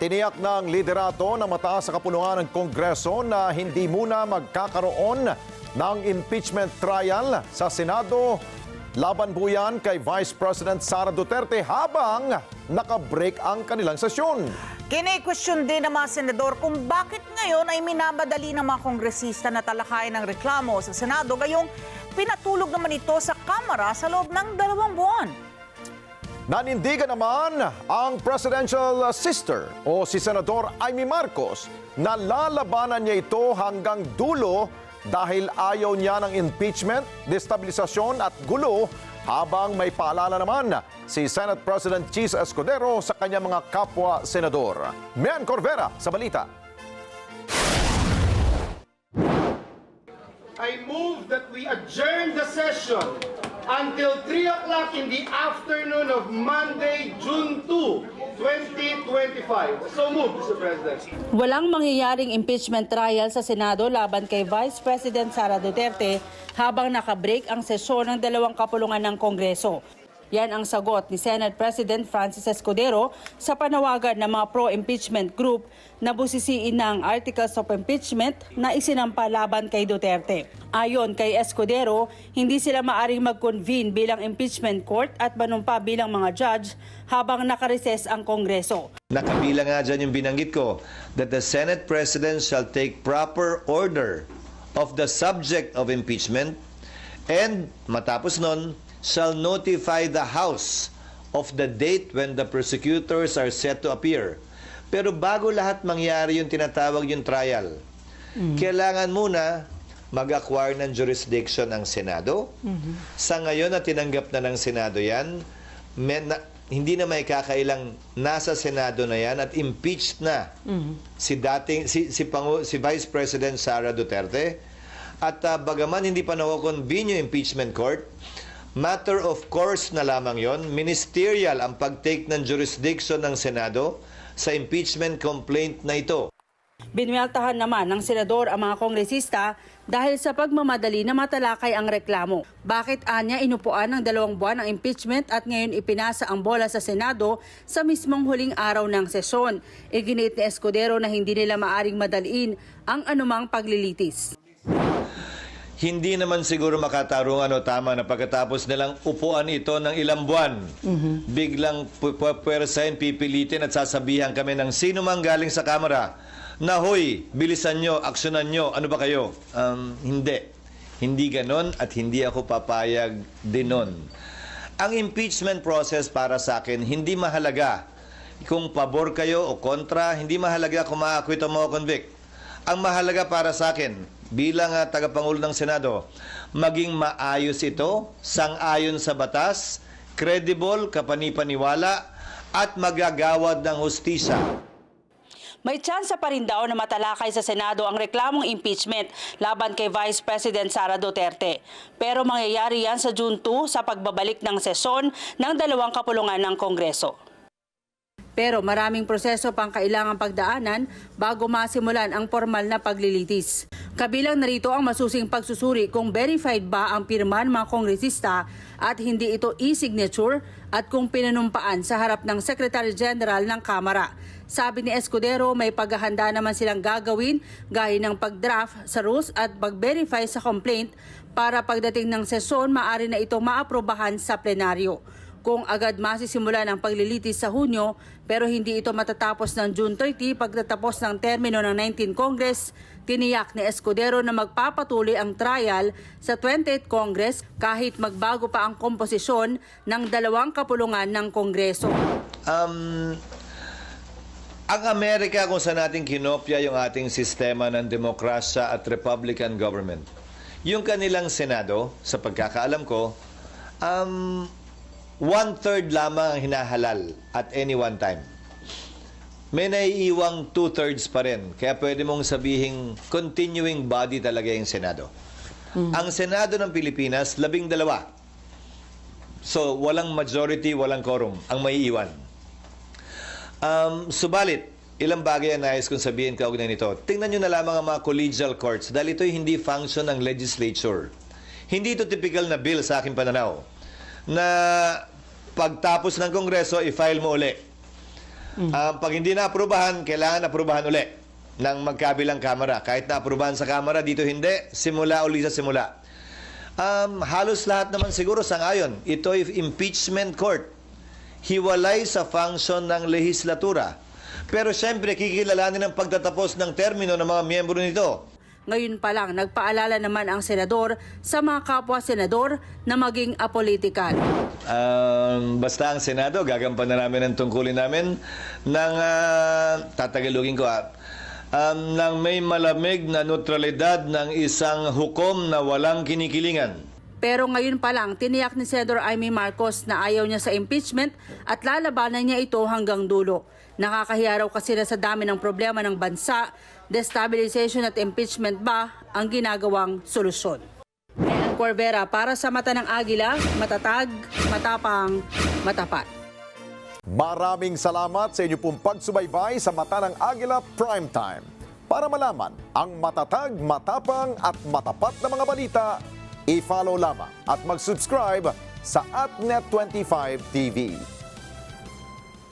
Tiniyak ng liderato ng mataas sa kapulungan ng Kongreso na hindi muna magkakaroon ng impeachment trial sa Senado. Laban po yan kay Vice President Sara Duterte habang nakabreak ang kanilang sesyon. Kine-question din ng mga senador kung bakit ngayon ay minamadali ng mga kongresista na talakayin ng reklamo sa Senado, gayong pinatulog naman ito sa Kamara sa loob ng 2 buwan. Nanindigan naman ang presidential sister o si Senador Amy Marcos na lalabanan niya ito hanggang dulo dahil ayaw niya ng impeachment, destabilisasyon at gulo, habang may paalala naman si Senate President Chis Escudero sa kanyang mga kapwa-senador. Mian Corvera sa balita. I move that we adjourn the session until 3 o'clock in the afternoon of Monday, June 2, 2025. So moved, Mr. President. Walang mangyayaring impeachment trial sa Senado laban kay Vice President Sara Duterte habang nakabreak ang sesyon ng 2 kapulungan ng Kongreso. Yan ang sagot ni Senate President Francis Escudero sa panawagan ng mga pro-impeachment group na busisiin ng Articles of Impeachment na isinampa laban kay Duterte. Ayon kay Escudero, hindi sila maaring mag-convene bilang impeachment court at manumpa bilang mga judge habang nakareses ang Kongreso. Nakabilang nga dyan yung binanggit ko, that the Senate President shall take proper order of the subject of impeachment and matapos nun, shall notify the House of the date when the prosecutors are set to appear. Pero bago lahat mangyari yung tinatawag yung trial, kailangan muna mag-acquire ng jurisdiction ang Senado. Sa ngayon na tinanggap na ng Senado yan, hindi na may kakailang nasa Senado na yan at impeached na si Vice President Sara Duterte. At bagaman hindi pa na-convene yung impeachment court, matter of course na lamang yon, ministerial ang pag-take ng jurisdiction ng Senado sa impeachment complaint na ito. Binueltahan naman ng senador ang mga kongresista dahil sa pagmamadali na matalakay ang reklamo. Bakit anya inupuan ng 2 buwan ang impeachment at ngayon ipinasa ang bola sa Senado sa mismong huling araw ng sesyon? Iginiit ni Escudero na hindi nila maaring madaliin ang anumang paglilitis. Hindi naman siguro makatarungan o tama na pagkatapos nilang upuan ito ng ilang buwan, biglang puwersahin, pipilitin at sasabihan kami ng sino mang galing sa Kamara na, hoy, bilisan nyo, aksyonan nyo, ano ba kayo? Hindi. Hindi ganon at hindi ako papayag din nun. Ang impeachment process para sa akin, hindi mahalaga kung pabor kayo o kontra, hindi mahalaga kung ma-acquit o ma-convict. Ang mahalaga para sa akin, bilang tagapangulo ng Senado, maging maayos ito, sang-ayon sa batas, credible, kapanipaniwala, at magagawad ng hustisya. May tsansa pa rin daw na matalakay sa Senado ang reklamong impeachment laban kay Vice President Sara Duterte. Pero mangyayari yan sa June 2 sa pagbabalik ng sesyon ng 2 kapulungan ng Kongreso. Pero maraming proseso pang kailangang pagdaanan bago masimulan ang formal na paglilitis. Kabilang narito ang masusing pagsusuri kung verified ba ang pirma ng mga kongresista at hindi ito e-signature at kung pinanumpaan sa harap ng Secretary General ng Kamara. Sabi ni Escudero, may paghahanda naman silang gagawin gaya ng pag-draft sa rules at pag-verify sa complaint para pagdating ng sesyon maaari na ito maaprobahan sa plenaryo. Kung agad masisimulan ang paglilitis sa Hunyo pero hindi ito matatapos ng June 30 pagtatapos ng termino ng 19th Congress, tiniyak ni Escudero na magpapatuloy ang trial sa 28th Congress kahit magbago pa ang komposisyon ng 2 kapulungan ng Kongreso. Ang Amerika kung saan natin kinopya yung ating sistema ng demokrasya at Republican government. Yung kanilang Senado, sa pagkakaalam ko, 1/3 lamang ang hinahalal at any one time. May naiiwang 2/3 pa rin. Kaya pwede mong sabihin continuing body talaga yung Senado. Ang Senado ng Pilipinas, 12. So, walang majority, walang quorum ang maiiwan. Subalit, ilang bagay ang nais kong sabihin kaugnay nito. Tingnan nyo na lamang ang mga collegial courts dahil ito'y hindi function ng legislature. Hindi ito typical na bill sa aking pananaw na pagtapos ng Kongreso, i-file mo uli. Pag hindi na-aprubahan, kailangan aprubahan uli ng magkabilang kamara. Kahit na-aprubahan sa kamara, dito hindi, simula uli sa simula. Halos lahat naman siguro sangayon. Ito ay impeachment court. Hiwalay sa function ng lehislatura. Pero siyempre, kikilalanin ang pagtatapos ng termino ng mga miyembro nito. Ngayon pa lang, nagpaalala naman ang senador sa mga kapwa-senador na maging apolitical. Basta ang Senado, gagampanan namin ang tungkulin namin ng, tatagalugin ko ng may malamig na neutralidad ng isang hukom na walang kinikilingan. Pero ngayon pa lang, tiniyak ni Senador Amy Marcos na ayaw niya sa impeachment at lalabanan niya ito hanggang dulo. Nakakahiya raw kasi na sa dami ng problema ng bansa, destabilization at impeachment ba ang ginagawang solusyon? Ayan, Corvera, para sa mata ng Agila, matatag, matapang, matapat. Maraming salamat sa inyo pong pagsubaybay sa Mata ng Agila Primetime. Para malaman ang matatag, matapang at matapat na mga balita, i-follow lamang at mag-subscribe sa @net25 TV.